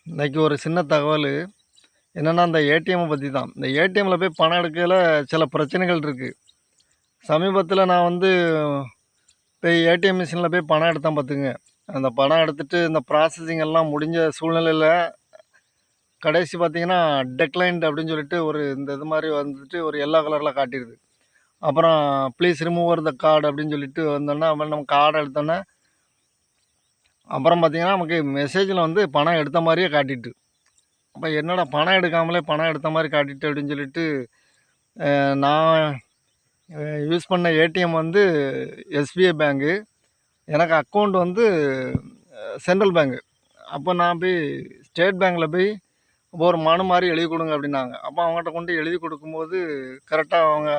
இன்னைக்கு ஒரு சின்ன தகவல் என்னென்னா, அந்த ஏடிஎம்மை பற்றி தான். இந்த ஏடிஎம்மில் போய் பணம் எடுக்கையில சில பிரச்சனைகள் இருக்குது. சமீபத்தில் நான் போய் ஏடிஎம் மிஷினில் போய் பணம் எடுத்தேன் பார்த்துங்க. அந்த பணம் எடுத்துட்டு இந்த ப்ராசஸிங் எல்லாம் முடிஞ்ச சூழ்நிலையில் கடைசி பார்த்தீங்கன்னா, டெக்லைன்ட் அப்படின்னு சொல்லிட்டு ஒரு இது மாதிரி வந்துட்டு ஒரு எல்லோ கலரில் காட்டிடுது. அப்புறம் ப்ளீஸ் ரிமூவர் த கார்டு அப்படின்னு சொல்லிட்டு வந்தோன்னா, அப்புறம் நம்ம கார்டை எடுத்தோன்னே அப்புறம் பார்த்தீங்கன்னா, நமக்கு மெசேஜில் பணம் எடுத்த மாதிரியே காட்டிட்டு. அப்போ என்னடா பணம் எடுக்காமலே பணம் எடுத்த மாதிரி காட்டிட்டு அப்படின்னு சொல்லிட்டு நான் யூஸ் பண்ண ஏடிஎம் எஸ்பிஐ பேங்கு. எனக்கு அக்கௌண்ட் சென்ட்ரல் பேங்கு. அப்போ நான் போய் ஸ்டேட் பேங்க்கில் போய் ஒரு மனு மாதிரி எழுதி கொடுங்க அப்படின்னாங்க. அப்போ அவங்ககிட்ட கொண்டு எழுதி கொடுக்கும்போது கரெக்டாக அவங்க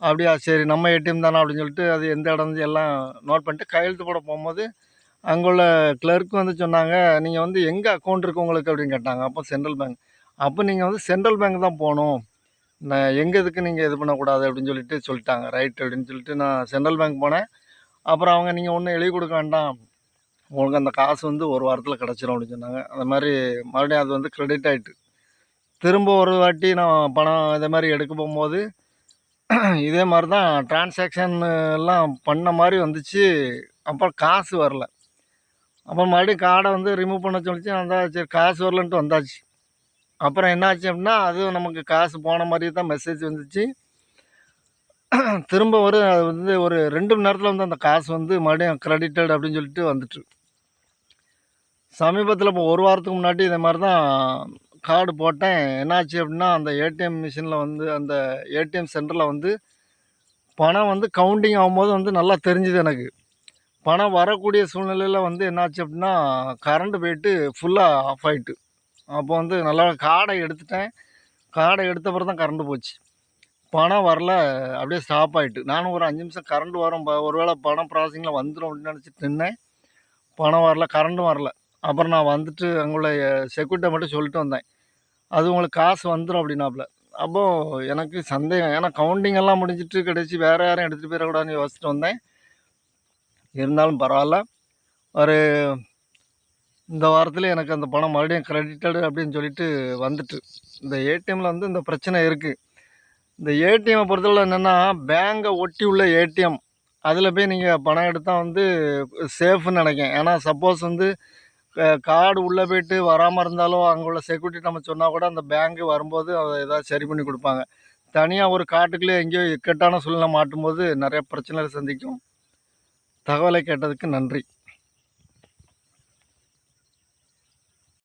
அப்படியா சரி நம்ம ஏடிஎம் தானே அப்படின்னு சொல்லிட்டு அது எந்த இடம் எல்லாம் நோட் பண்ணிட்டு கையெழுத்து போட போகும்போது அங்கே உள்ள கிளர்க்கு சொன்னாங்க, நீங்கள் எங்கே அக்கௌண்ட் இருக்குது உங்களுக்கு அப்படின்னு கேட்டாங்க. அப்போ சென்ட்ரல் பேங்க். அப்போ நீங்கள் சென்ட்ரல் பேங்க் தான் போகணும், நான் எங்கே இதுக்கு நீங்கள் இது பண்ணக்கூடாது அப்படின்னு சொல்லிட்டாங்க. ரைட் அப்படின்னு சொல்லிட்டு நான் சென்ட்ரல் பேங்க் போனேன். அப்புறம் அவங்க நீங்கள் ஒன்றும் எழுதி கொடுக்க வேண்டாம், உங்களுக்கு அந்த காசு ஒரு வாரத்தில் கிடச்சிரும் அப்படின்னு சொன்னாங்க. அந்த மாதிரி மறுபடியும் அது கிரெடிட் ஆகிட்டு திரும்ப ஒரு வாட்டி நான் பணம் இதே மாதிரி எடுக்க போகும்போது இதே மாதிரி தான் டிரான்சாக்ஷன் எல்லாம் பண்ண மாதிரி வந்துச்சு. அப்புறம் காசு வரல. அப்போ மறுபடியும் கார்டை ரிமூவ் பண்ண சொல்லிச்சு. அந்த சரி காசு வரலன்ட்டு வந்தாச்சு. அப்புறம் என்னாச்சு அப்படின்னா, அதுவும் நமக்கு காசு போன மாதிரி தான் மெசேஜ் வந்துச்சு. திரும்ப அது ஒரு 2 மணி நேரத்தில் அந்த காசு மறுபடியும் கிரெடிட்டட் அப்படின்னு சொல்லிட்டு வந்துட்டு. சமீபத்தில் இப்போ ஒரு வாரத்துக்கு முன்னாடி இதே மாதிரி தான் கார்டு போட்டேன். என்னாச்சு அப்படின்னா, அந்த ஏடிஎம் மிஷினில் அந்த ஏடிஎம் சென்டரில் பணம் கவுண்டிங் ஆகும்போது நல்லா தெரிஞ்சுது எனக்கு. பணம் வரக்கூடிய சூழ்நிலையில் என்னாச்சு அப்படின்னா, கரண்ட்டு போயிட்டு ஃபுல்லாக ஆஃப் ஆகிட்டு. அப்போ நல்லா கார்டை எடுத்துட்டேன். கார்டை எடுத்த பிறகு தான் கரண்ட்டு போச்சு. பணம் வரல, அப்படியே ஸ்டாப் ஆகிட்டு. நானும் ஒரு 5 நிமிஷம் கரண்ட் வரும் ஒரு வேளை பணம் ப்ராசஸிங்கில் வந்துடும் அப்படின்னு நினச்சிட்டு நின்னேன். பணம் வரல, கரண்ட்டும் வரல. அப்புறம் நான் வந்துட்டு அங்கே உள்ள செக்யூரிட்டியை மட்டும் சொல்லிட்டு வந்தேன், அது உங்களுக்கு காசு வந்துடும் அப்படின்னாப்புல. அப்போது எனக்கு சந்தேகம், ஏன்னா கவுண்டிங் எல்லாம் முடிஞ்சிட்டு கடைசி வேறு யாரும் எடுத்துகிட்டு போயிடக்கூடாதுன்னு யோசிச்சுட்டு வந்தேன். இருந்தாலும் பரவாயில்ல, ஒரு இந்த வாரத்தில் எனக்கு அந்த பணம் மறுபடியும் கிரெடிட்டடு அப்படின்னு சொல்லிட்டு வந்துட்டு. இந்த ஏடிஎம்மில் இந்த பிரச்சனை இருக்குது. இந்த ஏடிஎம்மை பொறுத்தவரை என்னென்னா, பேங்கை ஒட்டி உள்ள ஏடிஎம் அதில் போய் நீங்கள் பணம் எடுத்தால் சேஃப்னு நினைக்கிறேன். ஏன்னா சப்போஸ் கார்டு உள்ளே போய்ட்டு வராமல் இருந்தாலும் அங்கே உள்ள செக்யூரிட்டி நம்ம சொன்னால் கூட அந்த பேங்க்கு வரும்போது அதை ஏதாவது சரி பண்ணி கொடுப்பாங்க. தனியாக ஒரு காட்டுக்குள்ளே எங்கேயோ இக்கட்டான சூழ்நிலை மாட்டும்போது நிறைய பிரச்சனைகளை சந்திக்கும். தகவலை கேட்டதுக்கு நன்றி.